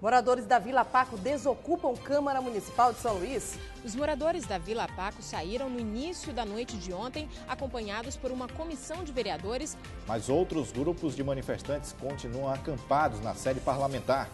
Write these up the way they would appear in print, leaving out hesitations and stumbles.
Moradores da Vila Paco desocupam Câmara Municipal de São Luís. Os moradores da Vila Paco saíram no início da noite de ontem, acompanhados por uma comissão de vereadores. Mas outros grupos de manifestantes continuam acampados na sede parlamentar.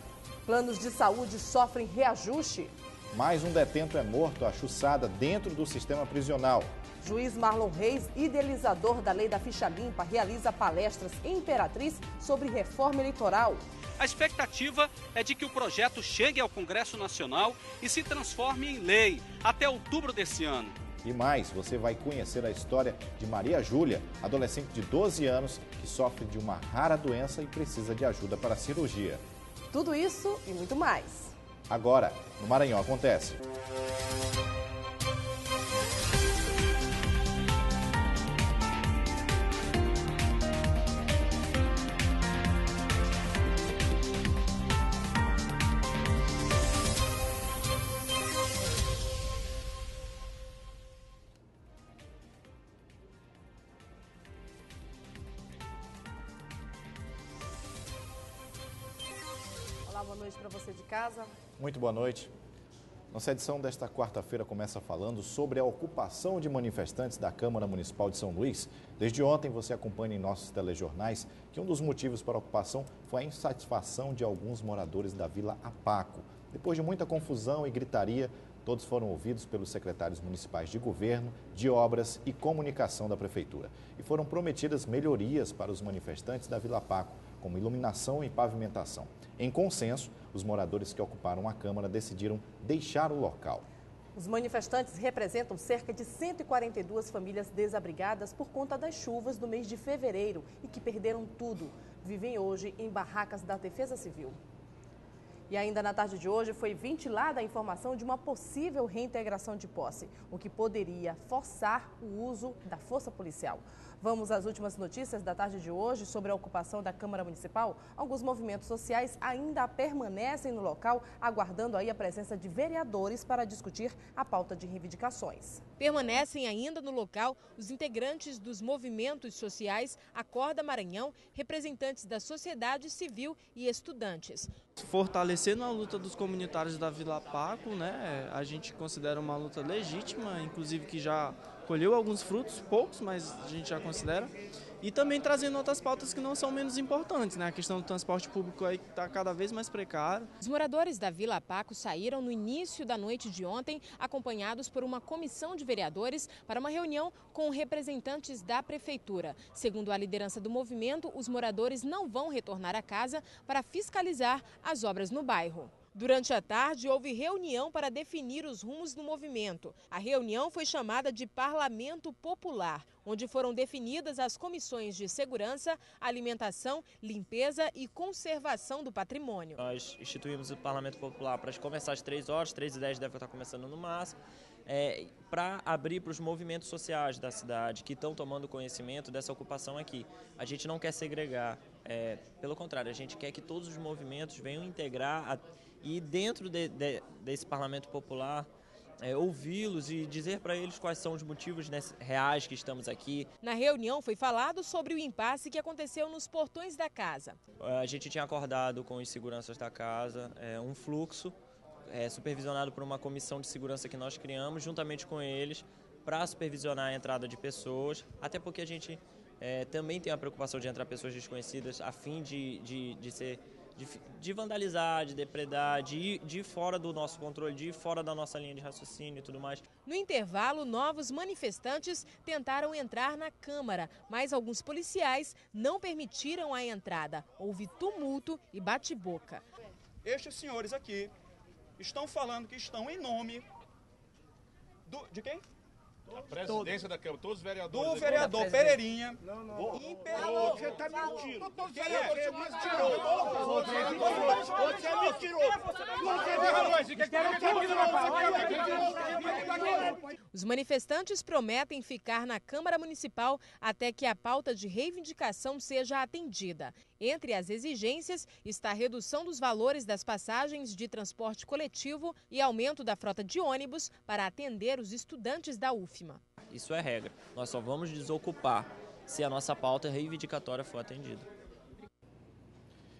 Planos de saúde sofrem reajuste. Mais um detento é morto achuçada dentro do sistema prisional. Juiz Marlon Reis, idealizador da lei da ficha limpa, realiza palestras em Imperatriz sobre reforma eleitoral. A expectativa é de que o projeto chegue ao Congresso Nacional e se transforme em lei até outubro desse ano. E mais, você vai conhecer a história de Maria Júlia, adolescente de 12 anos que sofre de uma rara doença e precisa de ajuda para a cirurgia. Tudo isso e muito mais. Agora, no Maranhão Acontece. Olá, boa noite para você de casa. Muito boa noite. Nossa edição desta quarta-feira começa falando sobre a ocupação de manifestantes da Câmara Municipal de São Luís. Desde ontem você acompanha em nossos telejornais que um dos motivos para a ocupação foi a insatisfação de alguns moradores da Vila Apaco. Depois de muita confusão e gritaria, todos foram ouvidos pelos secretários municipais de governo, de obras e comunicação da prefeitura. E foram prometidas melhorias para os manifestantes da Vila Apaco, como iluminação e pavimentação. Em consenso, os moradores que ocuparam a Câmara decidiram deixar o local. Os manifestantes representam cerca de 142 famílias desabrigadas por conta das chuvas do mês de fevereiro e que perderam tudo. Vivem hoje em barracas da Defesa Civil. E ainda na tarde de hoje foi ventilada a informação de uma possível reintegração de posse, o que poderia forçar o uso da força policial. Vamos às últimas notícias da tarde de hoje sobre a ocupação da Câmara Municipal. Alguns movimentos sociais ainda permanecem no local, aguardando aí a presença de vereadores para discutir a pauta de reivindicações. Permanecem ainda no local os integrantes dos movimentos sociais Acorda Maranhão, representantes da sociedade civil e estudantes. Fortalecendo a luta dos comunitários da Vila Paco, né? A gente considera uma luta legítima, inclusive que já colheu alguns frutos, poucos, mas a gente já considera. E também trazendo outras pautas que não são menos importantes, né? A questão do transporte público aí está cada vez mais precário. Os moradores da Vila Paco saíram no início da noite de ontem, acompanhados por uma comissão de vereadores para uma reunião com representantes da prefeitura. Segundo a liderança do movimento, os moradores não vão retornar à casa para fiscalizar as obras no bairro. Durante a tarde, houve reunião para definir os rumos do movimento. A reunião foi chamada de Parlamento Popular, onde foram definidas as comissões de segurança, alimentação, limpeza e conservação do patrimônio. Nós instituímos o Parlamento Popular para começar às 3 horas, 3h10 deve estar começando no máximo, para abrir para os movimentos sociais da cidade que estão tomando conhecimento dessa ocupação aqui. A gente não quer segregar, pelo contrário, a gente quer que todos os movimentos venham integrar e dentro desse Parlamento Popular, ouvi-los e dizer para eles quais são os motivos reais que estamos aqui. Na reunião foi falado sobre o impasse que aconteceu nos portões da casa. A gente tinha acordado com os seguranças da casa um fluxo supervisionado por uma comissão de segurança que nós criamos juntamente com eles para supervisionar a entrada de pessoas, até porque a gente também tem a preocupação de entrar pessoas desconhecidas a fim de vandalizar, de depredar, de ir fora do nosso controle, de ir fora da nossa linha de raciocínio e tudo mais. No intervalo, novos manifestantes tentaram entrar na Câmara, mas alguns policiais não permitiram a entrada. Houve tumulto e bate-boca. Estes senhores aqui estão falando que estão em nome de quem? A presidência da Câmara, todos os vereadores. Do vereador Pereirinha. Não. Você está mentindo. Todos os vereadores são mentirosos. Você é mentiroso. Os manifestantes prometem ficar na Câmara Municipal até que a pauta de reivindicação seja atendida. Entre as exigências está a redução dos valores das passagens de transporte coletivo e aumento da frota de ônibus para atender os estudantes da UFMA. Isso é regra. Nós só vamos desocupar se a nossa pauta reivindicatória for atendida.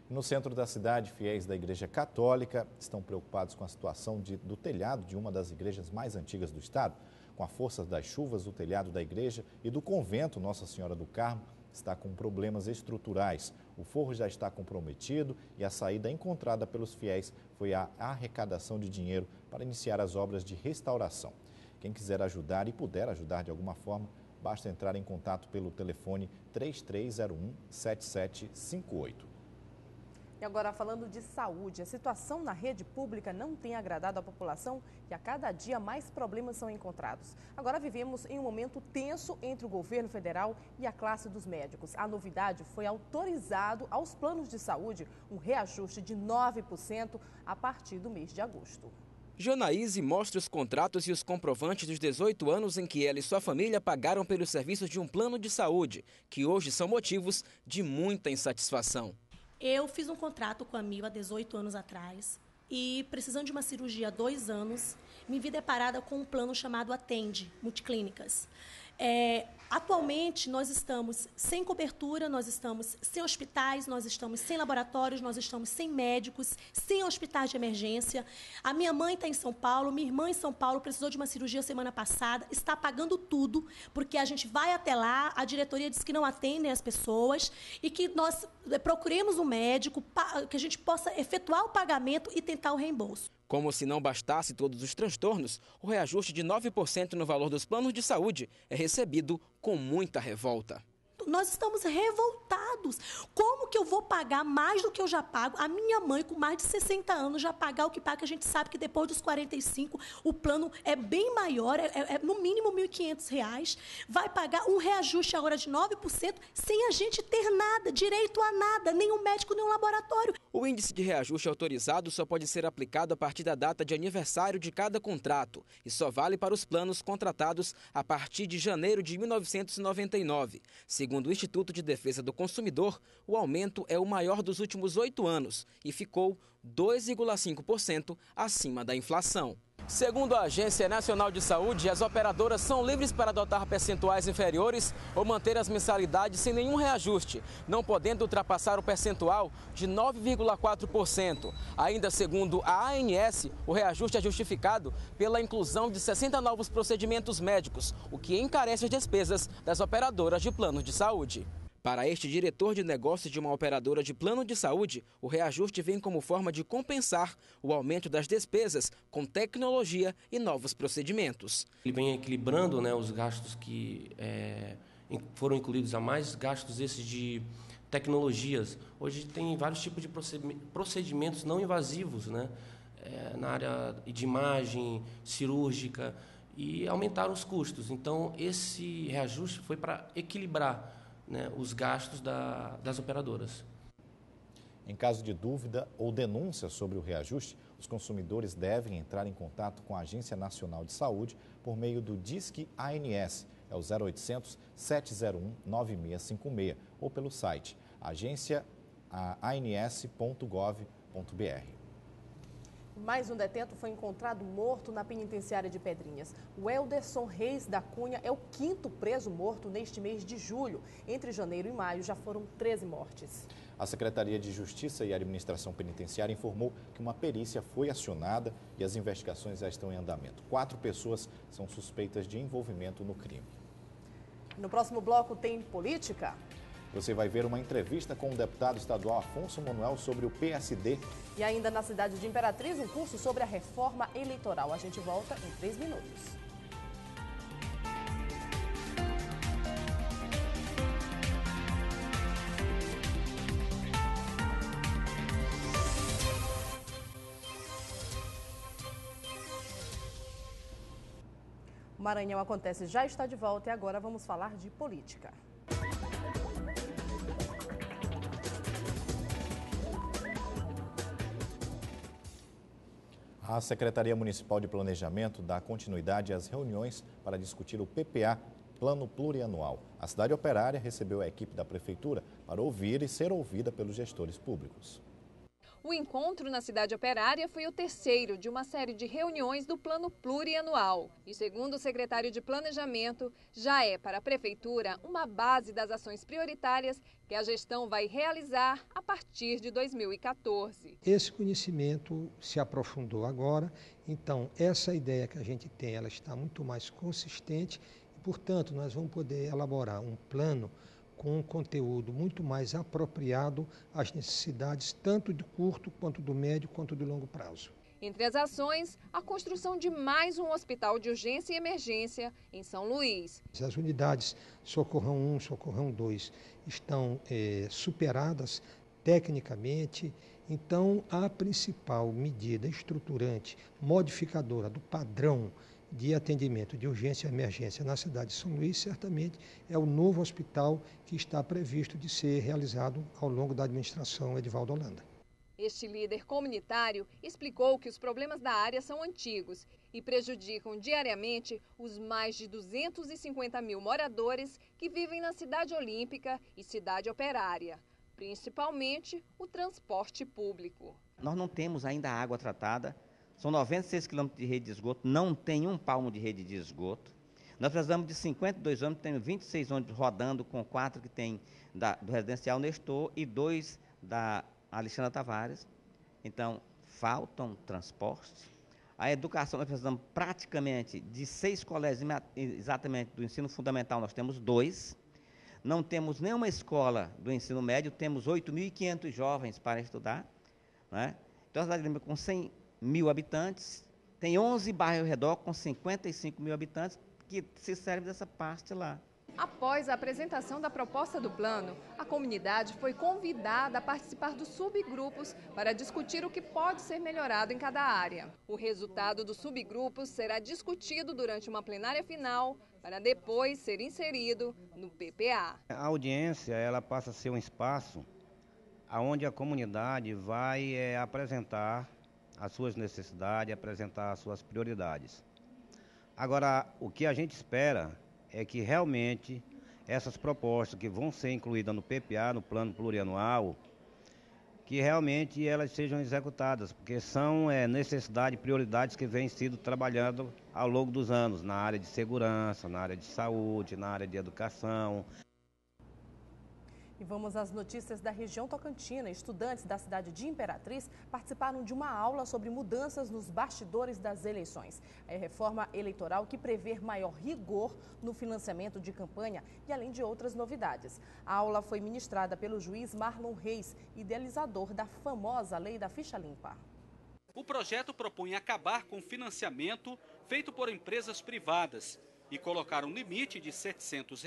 No centro da cidade, fiéis da Igreja Católica estão preocupados com a situação do telhado de uma das igrejas mais antigas do estado. Com a força das chuvas, o telhado da igreja e do convento Nossa Senhora do Carmo está com problemas estruturais. O forro já está comprometido e a saída encontrada pelos fiéis foi a arrecadação de dinheiro para iniciar as obras de restauração. Quem quiser ajudar e puder ajudar de alguma forma, basta entrar em contato pelo telefone 3301-7758. E agora, falando de saúde, a situação na rede pública não tem agradado a população e a cada dia mais problemas são encontrados. Agora vivemos em um momento tenso entre o governo federal e a classe dos médicos. A novidade foi autorizado aos planos de saúde um reajuste de 9% a partir do mês de agosto. Jonaíse mostra os contratos e os comprovantes dos 18 anos em que ela e sua família pagaram pelos serviços de um plano de saúde, que hoje são motivos de muita insatisfação. Eu fiz um contrato com a Mil há 18 anos atrás e, precisando de uma cirurgia há 2 anos, me vi deparada com um plano chamado Atende, Multiclínicas. Atualmente, nós estamos sem cobertura, nós estamos sem hospitais, nós estamos sem laboratórios, nós estamos sem médicos, sem hospitais de emergência. A minha mãe está em São Paulo, minha irmã em São Paulo precisou de uma cirurgia semana passada, está pagando tudo, porque a gente vai até lá, a diretoria diz que não atendem as pessoas e que nós procuremos um médico, que a gente possa efetuar o pagamento e tentar o reembolso. Como se não bastasse todos os transtornos, o reajuste de 9% no valor dos planos de saúde é recebido com muita revolta. Nós estamos revoltados. Como que eu vou pagar mais do que eu já pago? A minha mãe, com mais de 60 anos, já pagar o que paga. A gente sabe que depois dos 45, o plano é bem maior, é no mínimo R$ 1.500. Vai pagar um reajuste agora de 9%, sem a gente ter nada, direito a nada, nem um médico, nem um laboratório. O índice de reajuste autorizado só pode ser aplicado a partir da data de aniversário de cada contrato e só vale para os planos contratados a partir de janeiro de 1999. Segundo o Instituto de Defesa do Consumidor, o aumento é o maior dos últimos 8 anos e ficou 2,5% acima da inflação. Segundo a Agência Nacional de Saúde, as operadoras são livres para adotar percentuais inferiores ou manter as mensalidades sem nenhum reajuste, não podendo ultrapassar o percentual de 9,4%. Ainda segundo a ANS, o reajuste é justificado pela inclusão de 60 novos procedimentos médicos, o que encarece as despesas das operadoras de planos de saúde. Para este diretor de negócios de uma operadora de plano de saúde, o reajuste vem como forma de compensar o aumento das despesas com tecnologia e novos procedimentos. Ele vem equilibrando, né, os gastos que foram incluídos a mais, gastos esses de tecnologias. Hoje tem vários tipos de procedimentos não invasivos, né, na área de imagem, cirúrgica, e aumentaram os custos. Então, esse reajuste foi para equilibrar, né, os gastos das operadoras. Em caso de dúvida ou denúncia sobre o reajuste, os consumidores devem entrar em contato com a Agência Nacional de Saúde por meio do Disque ANS, é o 0800 701 9656, ou pelo site agenciaans.gov.br. Mais um detento foi encontrado morto na penitenciária de Pedrinhas. O Elderson Reis da Cunha é o 5º preso morto neste mês de julho. Entre janeiro e maio já foram 13 mortes. A Secretaria de Justiça e Administração Penitenciária informou que uma perícia foi acionada e as investigações já estão em andamento. 4 pessoas são suspeitas de envolvimento no crime. No próximo bloco tem política. Você vai ver uma entrevista com o deputado estadual Afonso Manuel sobre o PSD. E ainda na cidade de Imperatriz, um curso sobre a reforma eleitoral. A gente volta em 3 minutos. O Maranhão Acontece já está de volta e agora vamos falar de política. A Secretaria Municipal de Planejamento dá continuidade às reuniões para discutir o PPA, Plano Plurianual. A cidade operária recebeu a equipe da Prefeitura para ouvir e ser ouvida pelos gestores públicos. O encontro na cidade operária foi o terceiro de uma série de reuniões do Plano Plurianual. E, segundo o secretário de Planejamento, já é para a Prefeitura uma base das ações prioritárias que a gestão vai realizar a partir de 2014. Esse conhecimento se aprofundou agora, então essa ideia que a gente tem, ela está muito mais consistente e, portanto, nós vamos poder elaborar um plano com um conteúdo muito mais apropriado às necessidades tanto do curto, quanto do médio, quanto do longo prazo. Entre as ações, a construção de mais um hospital de urgência e emergência em São Luís. As unidades Socorrão 1, Socorrão 2 estão superadas tecnicamente, então a principal medida estruturante, modificadora do padrão de atendimento de urgência e emergência na cidade de São Luís, certamente é o novo hospital que está previsto de ser realizado ao longo da administração Edivaldo Holanda. Este líder comunitário explicou que os problemas da área são antigos e prejudicam diariamente os mais de 250 mil moradores que vivem na cidade olímpica e cidade operária, principalmente o transporte público. Nós não temos ainda água tratada. São 96 quilômetros de rede de esgoto, não tem um palmo de rede de esgoto. Nós precisamos de 52 ônibus, temos 26 ônibus rodando, com 4 que tem do Residencial Nestor e 2 da Alexandra Tavares. Então, faltam transportes. A educação, nós precisamos praticamente de 6 colégios, exatamente do ensino fundamental, nós temos 2. Não temos nenhuma escola do ensino médio, temos 8.500 jovens para estudar. Né? Então, a cidade de Lima, com 100 mil habitantes, tem 11 bairros ao redor com 55 mil habitantes que se servem dessa parte lá. Após a apresentação da proposta do plano, a comunidade foi convidada a participar dos subgrupos para discutir o que pode ser melhorado em cada área. O resultado dos subgrupos será discutido durante uma plenária final para depois ser inserido no PPA. A audiência ela passa a ser um espaço onde a comunidade vai apresentar as suas necessidades, apresentar as suas prioridades. Agora, o que a gente espera é que realmente essas propostas que vão ser incluídas no PPA, no Plano Plurianual, que realmente elas sejam executadas, porque são necessidades e prioridades que vêm sido trabalhando ao longo dos anos, na área de segurança, na área de saúde, na área de educação. E vamos às notícias da região tocantina. Estudantes da cidade de Imperatriz participaram de uma aula sobre mudanças nos bastidores das eleições. É a reforma eleitoral que prevê maior rigor no financiamento de campanha e além de outras novidades. A aula foi ministrada pelo juiz Marlon Reis, idealizador da famosa Lei da Ficha Limpa. O projeto propõe acabar com o financiamento feito por empresas privadas e colocar um limite de R$ 700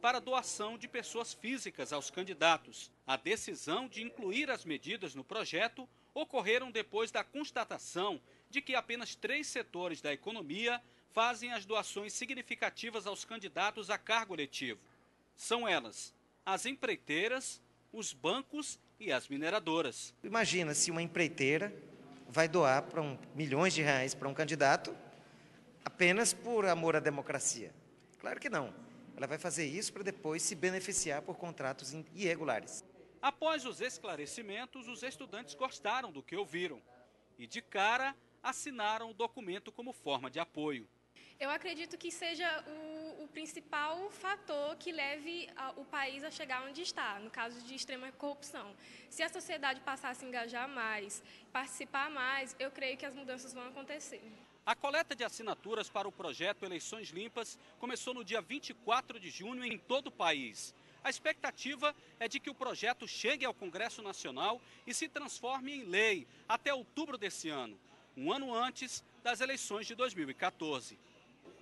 para doação de pessoas físicas aos candidatos. A decisão de incluir as medidas no projeto ocorreram depois da constatação de que apenas 3 setores da economia fazem as doações significativas aos candidatos a cargo eletivo. São elas as empreiteiras, os bancos e as mineradoras. Imagina se uma empreiteira vai doar milhões de reais para um candidato apenas por amor à democracia. Claro que não. Ela vai fazer isso para depois se beneficiar por contratos irregulares. Após os esclarecimentos, os estudantes gostaram do que ouviram e, de cara, assinaram o documento como forma de apoio. Eu acredito que seja o principal fator que leve o país a chegar onde está, no caso de extrema corrupção. Se a sociedade passar a se engajar mais, participar mais, eu creio que as mudanças vão acontecer. A coleta de assinaturas para o projeto Eleições Limpas começou no dia 24 de junho em todo o país. A expectativa é de que o projeto chegue ao Congresso Nacional e se transforme em lei até outubro desse ano, um ano antes das eleições de 2014.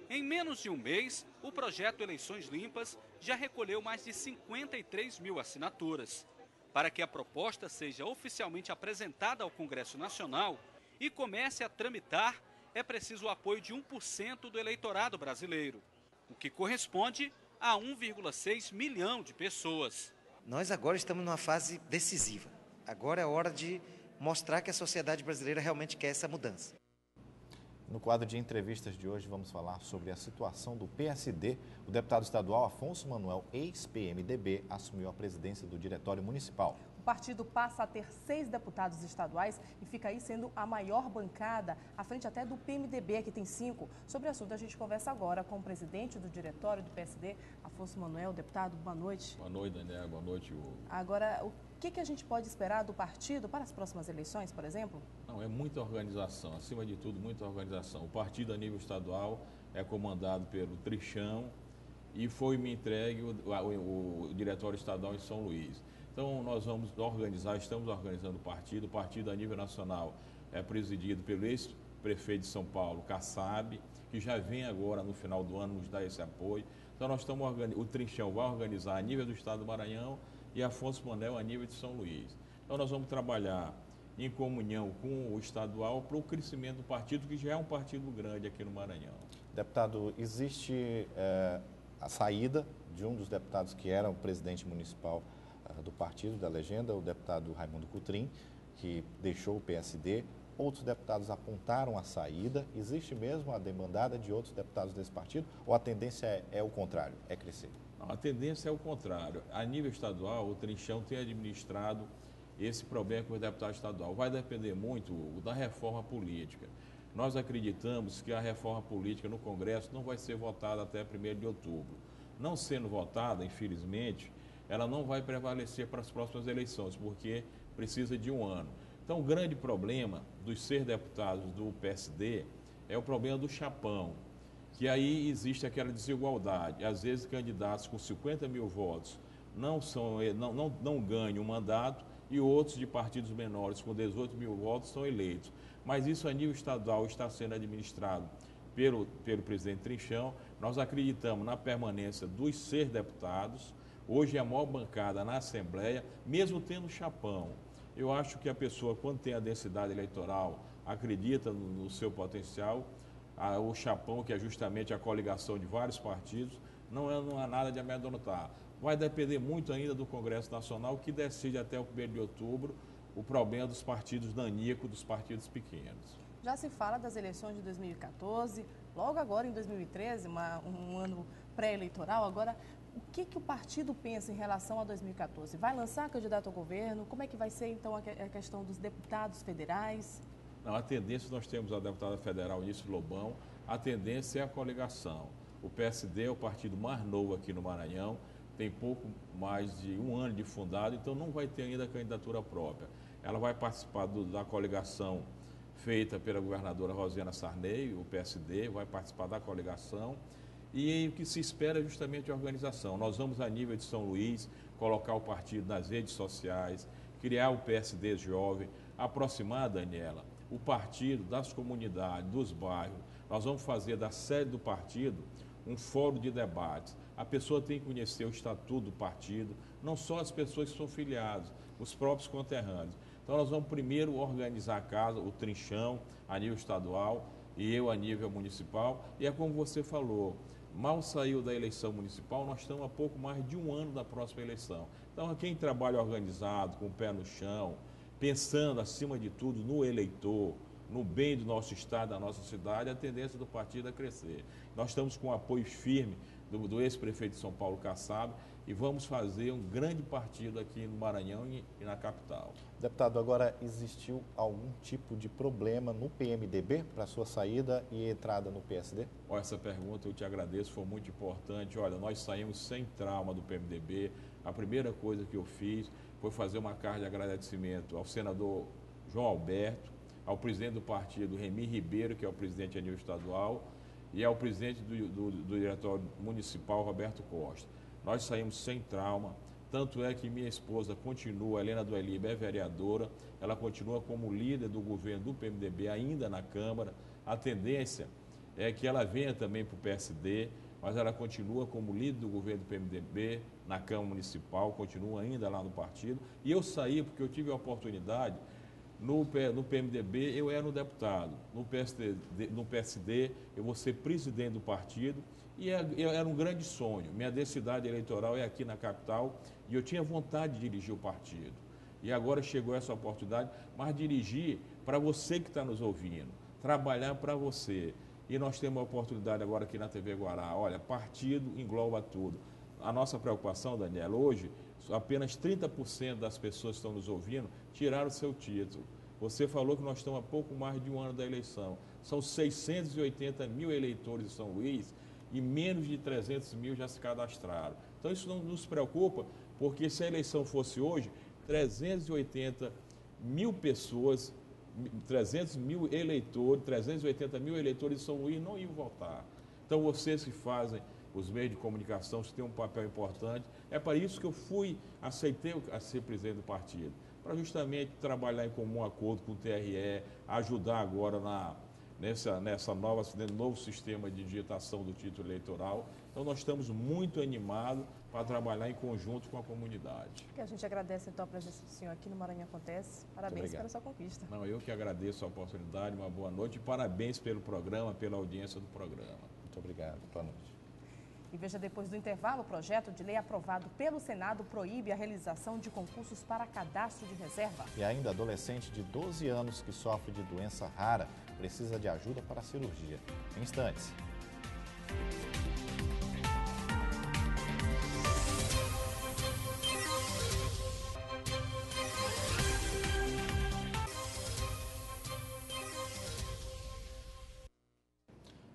Em menos de um mês, o projeto Eleições Limpas já recolheu mais de 53 mil assinaturas. Para que a proposta seja oficialmente apresentada ao Congresso Nacional e comece a tramitar, é preciso o apoio de 1% do eleitorado brasileiro, o que corresponde a 1,6 milhão de pessoas. Nós agora estamos numa fase decisiva. Agora é hora de mostrar que a sociedade brasileira realmente quer essa mudança. No quadro de entrevistas de hoje, vamos falar sobre a situação do PSD. O deputado estadual Afonso Manuel, ex-PMDB, assumiu a presidência do Diretório Municipal. O partido passa a ter 6 deputados estaduais e fica aí sendo a maior bancada, à frente até do PMDB, que tem 5. Sobre o assunto, a gente conversa agora com o presidente do diretório do PSD, Afonso Manuel. Deputado, boa noite. Boa noite, Daniel. Boa noite, Hugo. Agora, o que a gente pode esperar do partido para as próximas eleições, por exemplo? Não, é muita organização, acima de tudo, muita organização. O partido a nível estadual é comandado pelo Trinchão e foi me entregue o diretório estadual em São Luís. Então, nós vamos organizar, estamos organizando o partido a nível nacional é presidido pelo ex-prefeito de São Paulo, Kassab, que já vem agora no final do ano nos dar esse apoio. Então, nós estamos o Trinchão vai organizar a nível do estado do Maranhão e Afonso Manuel a nível de São Luís. Então, nós vamos trabalhar em comunhão com o estadual para o crescimento do partido, que já é um partido grande aqui no Maranhão. Deputado, existe a saída de um dos deputados que era o presidente municipal do partido, da legenda, o deputado Raimundo Cutrim, que deixou o PSD. Outros deputados apontaram a saída. Existe mesmo a demandada de outros deputados desse partido ou a tendência é o contrário, é crescer? A tendência é o contrário. A nível estadual, o Trinchão tem administrado esse problema com o deputado estadual. Vai depender muito, Hugo, da reforma política. Nós acreditamos que a reforma política no Congresso não vai ser votada até 1º de outubro. Não sendo votada, infelizmente, ela não vai prevalecer para as próximas eleições, porque precisa de um ano. Então, o grande problema dos 6 deputados do PSD é o problema do chapão, que aí existe aquela desigualdade. Às vezes, candidatos com 50 mil votos não ganham o mandato e outros de partidos menores com 18 mil votos são eleitos. Mas isso a nível estadual está sendo administrado pelo presidente Trinchão. Nós acreditamos na permanência dos 6 deputados. Hoje é a maior bancada na Assembleia, mesmo tendo chapão. Eu acho que a pessoa, quando tem a densidade eleitoral, acredita no seu potencial. O chapão, que é justamente a coligação de vários partidos, não há nada de amedrontar. Vai depender muito ainda do Congresso Nacional, que decide até o 1º de outubro o problema dos partidos nanicos, dos partidos pequenos. Já se fala das eleições de 2014, logo agora em 2013, um ano pré-eleitoral. Agora, o que o partido pensa em relação a 2014? Vai lançar candidato ao governo? Como é que vai ser, então, a questão dos deputados federais? Não, a tendência, nós temos a deputada federal Nício Lobão, a tendência é a coligação. O PSD é o partido mais novo aqui no Maranhão, tem pouco mais de um ano de fundado, então não vai ter ainda candidatura própria. Ela vai participar da coligação feita pela governadora Rosiana Sarney, o PSD, vai participar da coligação. E o que se espera é justamente a organização. Nós vamos, a nível de São Luís, colocar o partido nas redes sociais, criar o PSD Jovem, aproximar, Daniela, o partido das comunidades, dos bairros. Nós vamos fazer da sede do partido um fórum de debates. A pessoa tem que conhecer o estatuto do partido, não só as pessoas que são filiadas, os próprios conterrâneos. Então, nós vamos primeiro organizar a casa, o Trinchão, a nível estadual, e eu a nível municipal. E é como você falou, mal saiu da eleição municipal, nós estamos a pouco mais de um ano da próxima eleição. Então, quem trabalha organizado, com o pé no chão, pensando, acima de tudo, no eleitor, no bem do nosso estado, da nossa cidade, a tendência do partido é crescer. Nós estamos com o apoio firme do ex-prefeito de São Paulo, Kassab, e vamos fazer um grande partido aqui no Maranhão e na capital. Deputado, agora existiu algum tipo de problema no PMDB para sua saída e entrada no PSD? Olha, essa pergunta eu te agradeço, foi muito importante. Olha, nós saímos sem trauma do PMDB. A primeira coisa que eu fiz foi fazer uma carta de agradecimento ao senador João Alberto, ao presidente do partido, Remy Ribeiro, que é o presidente a nível estadual, e ao presidente do diretório municipal, Roberto Costa. Nós saímos sem trauma, tanto é que minha esposa continua, Helena do Elibe, é vereadora, ela continua como líder do governo do PMDB, ainda na Câmara. A tendência é que ela venha também para o PSD, mas ela continua como líder do governo do PMDB na Câmara Municipal, continua ainda lá no partido. E eu saí porque eu tive a oportunidade. No PMDB eu era um deputado, no PSD eu vou ser presidente do partido e era um grande sonho. Minha densidade eleitoral é aqui na capital e eu tinha vontade de dirigir o partido. E agora chegou essa oportunidade, mas dirigir para você que está nos ouvindo, trabalhar para você. E nós temos a oportunidade agora aqui na TV Guará. Olha, partido engloba tudo. A nossa preocupação, Daniela, hoje apenas 30% das pessoas que estão nos ouvindo tiraram o seu título. Você falou que nós estamos há pouco mais de um ano da eleição. São 680 mil eleitores de São Luís e menos de 300 mil já se cadastraram. Então isso não nos preocupa, porque se a eleição fosse hoje, 380 mil pessoas, 380 mil eleitores de São Luís não iam votar. Então vocês que fazem os meios de comunicação, que têm um papel importante, é para isso que eu aceitei a ser presidente do partido, para justamente trabalhar em comum acordo com o TRE, ajudar agora nesse novo sistema de digitação do título eleitoral. Então nós estamos muito animados para trabalhar em conjunto com a comunidade. Que a gente agradece então a presença do senhor aqui no Maranhão Acontece. Parabéns pela sua conquista. Não, eu que agradeço a oportunidade, uma boa noite e parabéns pelo programa, pela audiência do programa. Muito obrigado. Boa noite. E veja, depois do intervalo, o projeto de lei aprovado pelo Senado proíbe a realização de concursos para cadastro de reserva. E ainda, adolescente de 12 anos que sofre de doença rara precisa de ajuda para a cirurgia. Em instantes.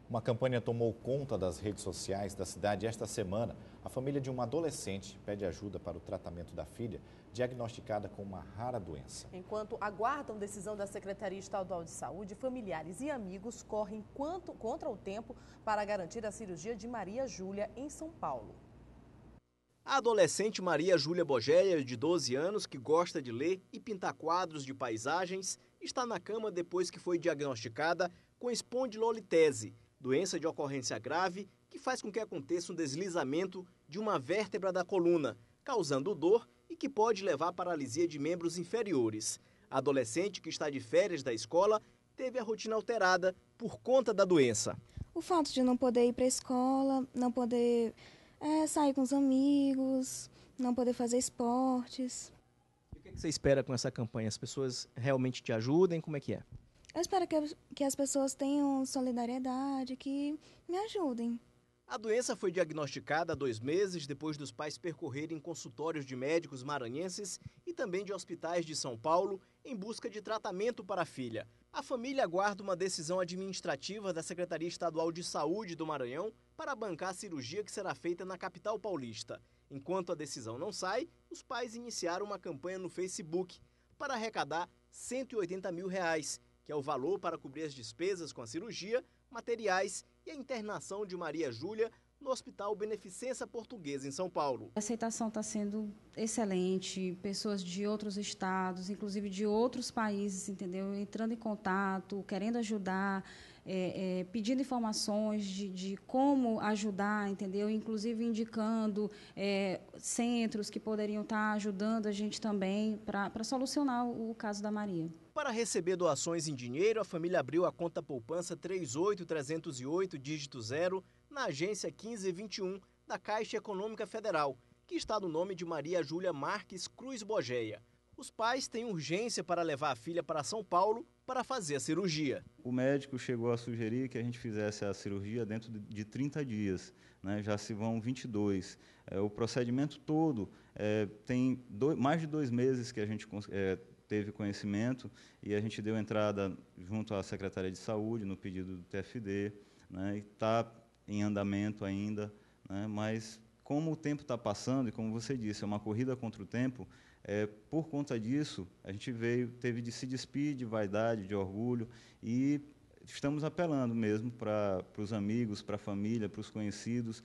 Uma campanha tomou conta das redes sociais da cidade esta semana. A família de uma adolescente pede ajuda para o tratamento da filha, diagnosticada com uma rara doença. Enquanto aguardam decisão da Secretaria Estadual de Saúde, familiares e amigos correm contra o tempo para garantir a cirurgia de Maria Júlia em São Paulo. A adolescente Maria Júlia Bogeia, de 12 anos, que gosta de ler e pintar quadros de paisagens, está na cama depois que foi diagnosticada com espondilolitese, doença de ocorrência grave que faz com que aconteça um deslizamento de uma vértebra da coluna, causando dor e que pode levar à paralisia de membros inferiores. A adolescente, que está de férias da escola, teve a rotina alterada por conta da doença. O fato de não poder ir para a escola, não poder sair com os amigos, não poder fazer esportes. E o que você espera com essa campanha? As pessoas realmente te ajudem? Como é que é? Eu espero que as pessoas tenham solidariedade, que me ajudem. A doença foi diagnosticada há 2 meses depois dos pais percorrerem consultórios de médicos maranhenses e também de hospitais de São Paulo em busca de tratamento para a filha. A família aguarda uma decisão administrativa da Secretaria Estadual de Saúde do Maranhão para bancar a cirurgia que será feita na capital paulista. Enquanto a decisão não sai, os pais iniciaram uma campanha no Facebook para arrecadar R$180 mil, que é o valor para cobrir as despesas com a cirurgia, materiais e a internação de Maria Júlia no Hospital Beneficência Portuguesa, em São Paulo. A aceitação está sendo excelente, pessoas de outros estados, inclusive de outros países, entendeu? Entrando em contato, querendo ajudar, pedindo informações de como ajudar, entendeu? Inclusive indicando centros que poderiam estar ajudando a gente também para solucionar o caso da Maria. Para receber doações em dinheiro, a família abriu a conta poupança 38308, dígito 0, na agência 1521 da Caixa Econômica Federal, que está no nome de Maria Júlia Marques Cruz Bogeia. Os pais têm urgência para levar a filha para São Paulo para fazer a cirurgia. O médico chegou a sugerir que a gente fizesse a cirurgia dentro de 30 dias, né? Já se vão 22. O procedimento todo tem mais de 2 meses que a gente teve conhecimento e a gente deu entrada junto à Secretaria de Saúde no pedido do TFD, né? E está em andamento ainda, né? Mas como o tempo está passando e como você disse, é uma corrida contra o tempo, por conta disso a gente teve de se despedir de vaidade, de orgulho e estamos apelando mesmo para os amigos, para a família, para os conhecidos.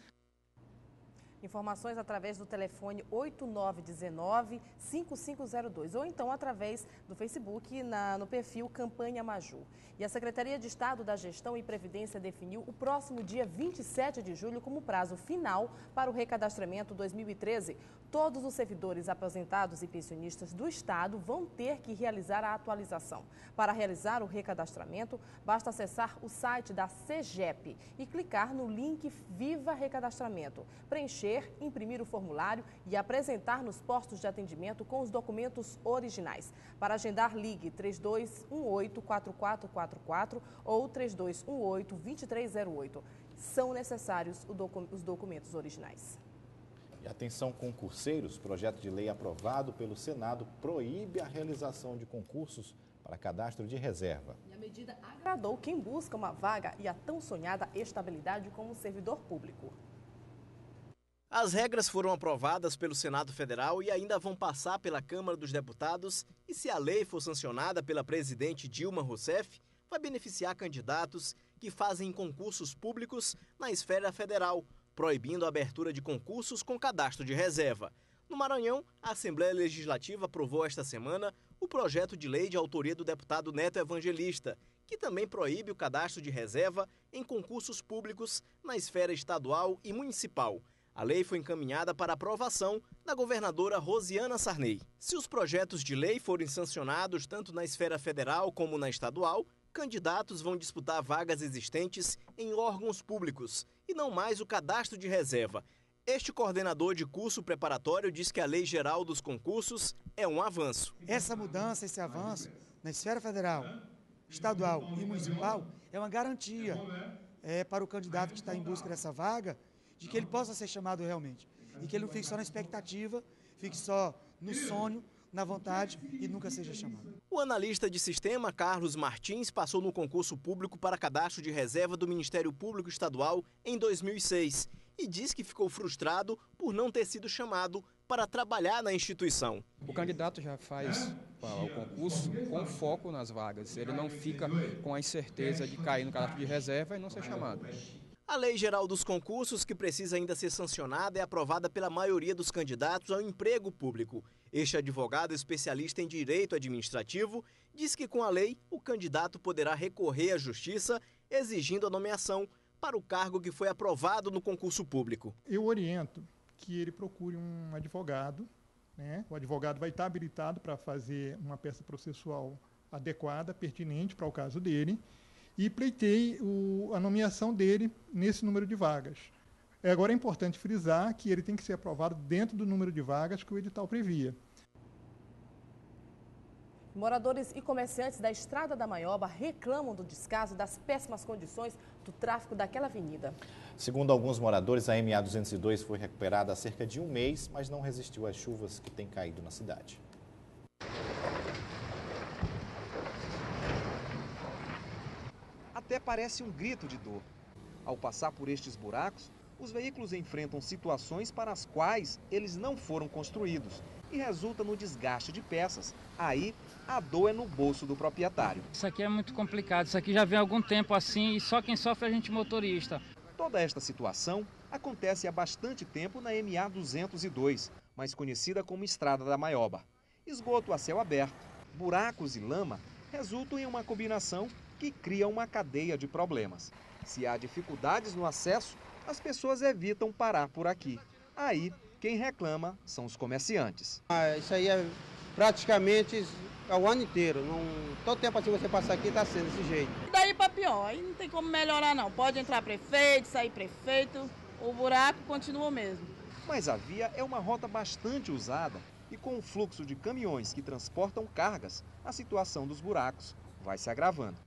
Informações através do telefone 8919-5502 ou então através do Facebook no perfil Campanha Maju. E a Secretaria de Estado da Gestão e Previdência definiu o próximo dia 27 de julho como prazo final para o recadastramento 2013. Todos os servidores aposentados e pensionistas do Estado vão ter que realizar a atualização. Para realizar o recadastramento, basta acessar o site da CEGEP e clicar no link Viva Recadastramento, preencher, imprimir o formulário e apresentar nos postos de atendimento com os documentos originais. Para agendar, ligue 3218-4444 ou 3218-2308. São necessários os documentos originais. E atenção, concurseiros, projeto de lei aprovado pelo Senado proíbe a realização de concursos para cadastro de reserva. E a medida agradou quem busca uma vaga e a tão sonhada estabilidade como servidor público. As regras foram aprovadas pelo Senado Federal e ainda vão passar pela Câmara dos Deputados. E se a lei for sancionada pela presidente Dilma Rousseff, vai beneficiar candidatos que fazem concursos públicos na esfera federal, proibindo a abertura de concursos com cadastro de reserva. No Maranhão, a Assembleia Legislativa aprovou esta semana o projeto de lei de autoria do deputado Neto Evangelista, que também proíbe o cadastro de reserva em concursos públicos na esfera estadual e municipal. A lei foi encaminhada para aprovação da governadora Rosiana Sarney. Se os projetos de lei forem sancionados tanto na esfera federal como na estadual, candidatos vão disputar vagas existentes em órgãos públicos e não mais o cadastro de reserva. Este coordenador de curso preparatório diz que a Lei Geral dos Concursos é um avanço. Essa mudança, esse avanço na esfera federal, estadual e municipal é uma garantia para o candidato que está em busca dessa vaga, de que ele possa ser chamado realmente e que ele não fique só na expectativa, fique só no sonho, na vontade e nunca seja chamado. O analista de sistema Carlos Martins passou no concurso público para cadastro de reserva do Ministério Público Estadual em 2006 e diz que ficou frustrado por não ter sido chamado para trabalhar na instituição. O candidato já faz o concurso com foco nas vagas, ele não fica com a incerteza de cair no cadastro de reserva e não ser chamado. A Lei Geral dos Concursos, que precisa ainda ser sancionada, é aprovada pela maioria dos candidatos ao emprego público. Este advogado especialista em direito administrativo diz que com a lei o candidato poderá recorrer à justiça exigindo a nomeação para o cargo que foi aprovado no concurso público. Eu oriento que ele procure um advogado, né? O advogado vai estar habilitado para fazer uma peça processual adequada, pertinente para o caso dele, e pleitei a nomeação dele nesse número de vagas. Agora é importante frisar que ele tem que ser aprovado dentro do número de vagas que o edital previa. Moradores e comerciantes da Estrada da Maioba reclamam do descaso das péssimas condições do tráfego daquela avenida. Segundo alguns moradores, a MA 202 foi recuperada há cerca de um mês, mas não resistiu às chuvas que têm caído na cidade. Até parece um grito de dor. Ao passar por estes buracos, os veículos enfrentam situações para as quais eles não foram construídos e resulta no desgaste de peças. Aí, a dor é no bolso do proprietário. Isso aqui é muito complicado, isso aqui já vem há algum tempo assim e só quem sofre é a gente motorista. Toda esta situação acontece há bastante tempo na MA 202, mais conhecida como Estrada da Maioba. Esgoto a céu aberto, buracos e lama resultam em uma combinação que cria uma cadeia de problemas. Se há dificuldades no acesso, as pessoas evitam parar por aqui. Aí, quem reclama são os comerciantes. Isso aí é praticamente o ano inteiro. Todo tempo assim você passar aqui está sendo desse jeito. Daí para pior, aí não tem como melhorar não. Pode entrar prefeito, sair prefeito, o buraco continua o mesmo. Mas a via é uma rota bastante usada e com o fluxo de caminhões que transportam cargas, a situação dos buracos vai se agravando.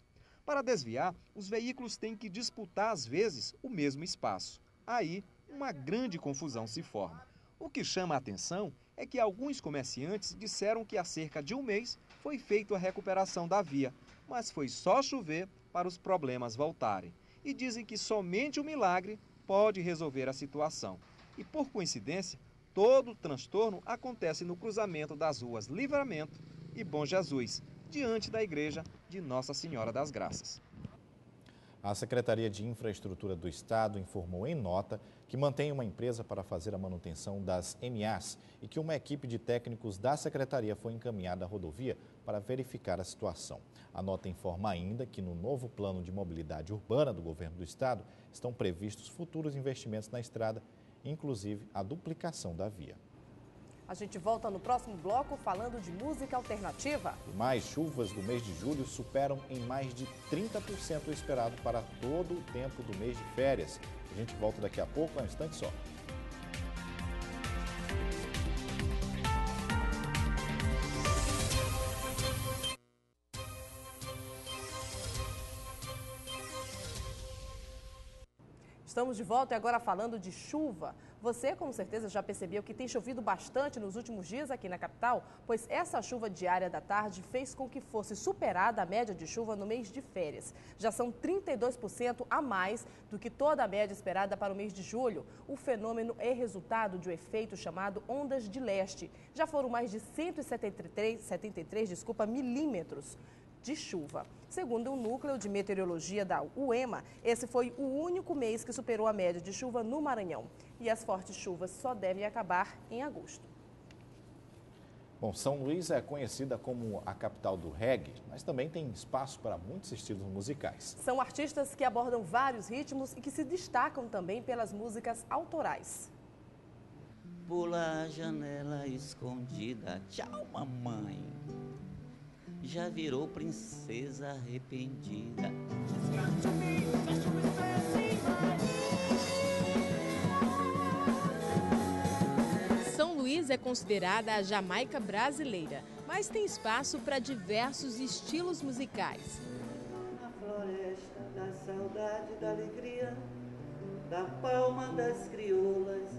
Para desviar, os veículos têm que disputar, às vezes, o mesmo espaço. Aí, uma grande confusão se forma. O que chama a atenção é que alguns comerciantes disseram que há cerca de um mês foi feita a recuperação da via, mas foi só chover para os problemas voltarem. E dizem que somente o milagre pode resolver a situação. E, por coincidência, todo o transtorno acontece no cruzamento das ruas Livramento e Bom Jesus, diante da igreja de Nossa Senhora das Graças. A Secretaria de Infraestrutura do Estado informou em nota que mantém uma empresa para fazer a manutenção das MAs e que uma equipe de técnicos da Secretaria foi encaminhada à rodovia para verificar a situação. A nota informa ainda que no novo plano de mobilidade urbana do governo do Estado estão previstos futuros investimentos na estrada, inclusive a duplicação da via. A gente volta no próximo bloco falando de música alternativa. Mais chuvas do mês de julho superam em mais de 30% o esperado para todo o tempo do mês de férias. A gente volta daqui a pouco, um instante só. Estamos de volta e agora falando de chuva. Você, com certeza, já percebeu que tem chovido bastante nos últimos dias aqui na capital, pois essa chuva diária da tarde fez com que fosse superada a média de chuva no mês de férias. Já são 32% a mais do que toda a média esperada para o mês de julho. O fenômeno é resultado de um efeito chamado ondas de leste. Já foram mais de 173 milímetros de chuva. Segundo o Núcleo de Meteorologia da UEMA, esse foi o único mês que superou a média de chuva no Maranhão. E as fortes chuvas só devem acabar em agosto. Bom, São Luís é conhecida como a capital do reggae, mas também tem espaço para muitos estilos musicais. São artistas que abordam vários ritmos e que se destacam também pelas músicas autorais. Pula a janela escondida, tchau mamãe. Já virou princesa arrependida. São Luís é considerada a Jamaica brasileira, mas tem espaço para diversos estilos musicais. Na floresta da saudade, da alegria, da palma das crioulas.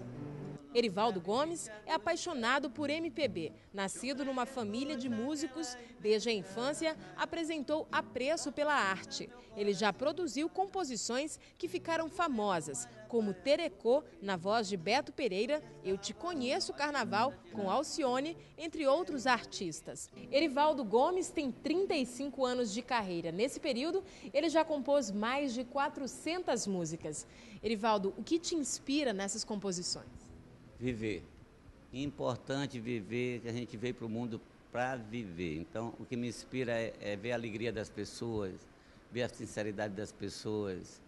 Erivaldo Gomes é apaixonado por MPB. Nascido numa família de músicos, desde a infância apresentou apreço pela arte. Ele já produziu composições que ficaram famosas, como Terecô, na voz de Beto Pereira, Eu Te Conheço Carnaval, com Alcione, entre outros artistas. Erivaldo Gomes tem 35 anos de carreira. Nesse período, ele já compôs mais de 400 músicas. Erivaldo, o que te inspira nessas composições? Viver. Importante viver, que a gente veio para o mundo para viver. Então, o que me inspira é ver a alegria das pessoas, ver a sinceridade das pessoas.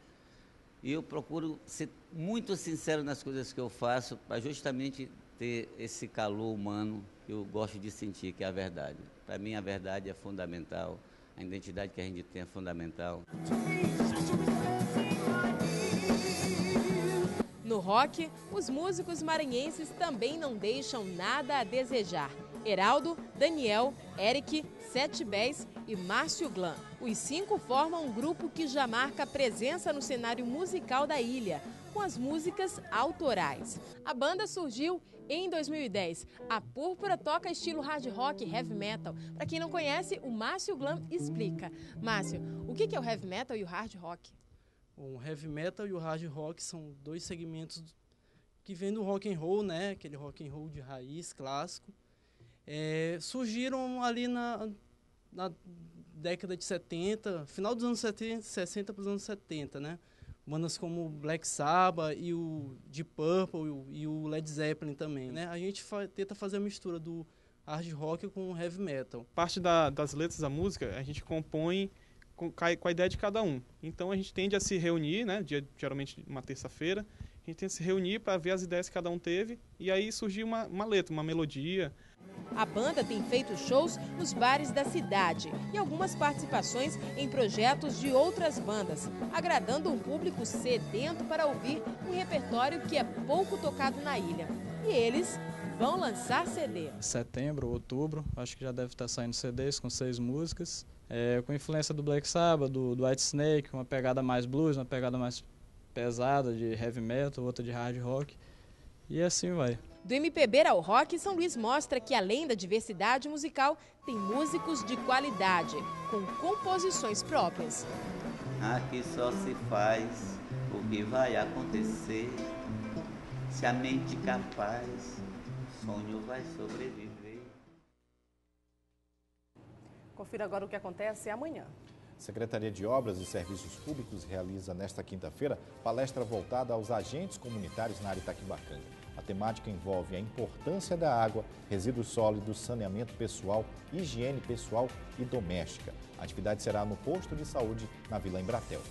E eu procuro ser muito sincero nas coisas que eu faço, para justamente ter esse calor humano que eu gosto de sentir, que é a verdade. Para mim, a verdade é fundamental, a identidade que a gente tem é fundamental. No rock, os músicos maranhenses também não deixam nada a desejar. Heraldo, Daniel, Eric, Sete Bés e Márcio Glan. Os 5 formam um grupo que já marca presença no cenário musical da ilha, com as músicas autorais. A banda surgiu em 2010. A Púrpura toca estilo hard rock e heavy metal. Para quem não conhece, o Márcio Glan explica. Márcio, o que é o heavy metal e o hard rock? O heavy metal e o hard rock são 2 segmentos que vêm do rock and roll, né? Aquele rock and roll de raiz, clássico. Surgiram ali na década de 70, final dos anos 60 para os anos 70, né? Bandas como Black Sabbath e o Deep Purple e o Led Zeppelin também, né? A gente tenta fazer a mistura do hard rock com o heavy metal. Parte das letras da música a gente compõe com a ideia de cada um. Então a gente tende a se reunir, né, geralmente uma terça-feira, a gente tende a se reunir para ver as ideias que cada um teve e aí surgiu uma letra, uma melodia. A banda tem feito shows nos bares da cidade e algumas participações em projetos de outras bandas, agradando um público sedento para ouvir um repertório que é pouco tocado na ilha. E eles vão lançar CD. Setembro, outubro, acho que já deve estar saindo CDs com 6 músicas. Com influência do Black Sabbath, do Whitesnake, uma pegada mais blues, uma pegada mais pesada de heavy metal, outra de hard rock, e assim vai. Do MPB ao rock, São Luís mostra que além da diversidade musical, tem músicos de qualidade, com composições próprias. Aqui só se faz o que vai acontecer, se a mente capaz, o sonho vai sobreviver. Confira agora o que acontece amanhã. A Secretaria de Obras e Serviços Públicos realiza nesta quinta-feira palestra voltada aos agentes comunitários na área Itaquibacanga. A temática envolve a importância da água, resíduos sólidos, saneamento pessoal, higiene pessoal e doméstica. A atividade será no posto de saúde na Vila Embratel.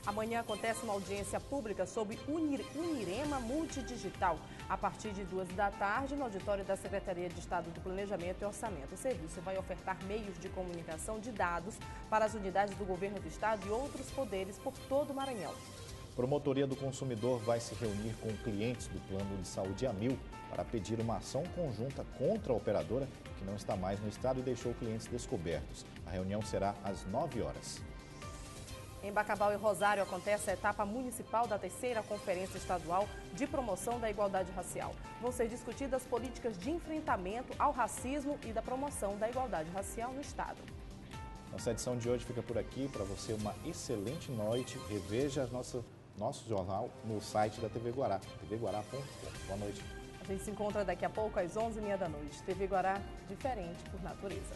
Amanhã acontece uma audiência pública sobre Unirema Multidigital, a partir de 2 da tarde, no auditório da Secretaria de Estado do Planejamento e Orçamento. O serviço vai ofertar meios de comunicação de dados para as unidades do Governo do Estado e outros poderes por todo o Maranhão. A Promotoria do Consumidor vai se reunir com clientes do Plano de Saúde A1000 para pedir uma ação conjunta contra a operadora que não está mais no estado e deixou clientes descobertos. A reunião será às 9 horas. Em Bacabal e Rosário acontece a etapa municipal da 3ª Conferência Estadual de Promoção da Igualdade Racial. Vão ser discutidas políticas de enfrentamento ao racismo e da promoção da igualdade racial no Estado. Nossa edição de hoje fica por aqui. Para você, uma excelente noite. Reveja nosso jornal no site da TV Guará, tvguará.com. Boa noite. A gente se encontra daqui a pouco às 11h30 da noite. TV Guará, diferente por natureza.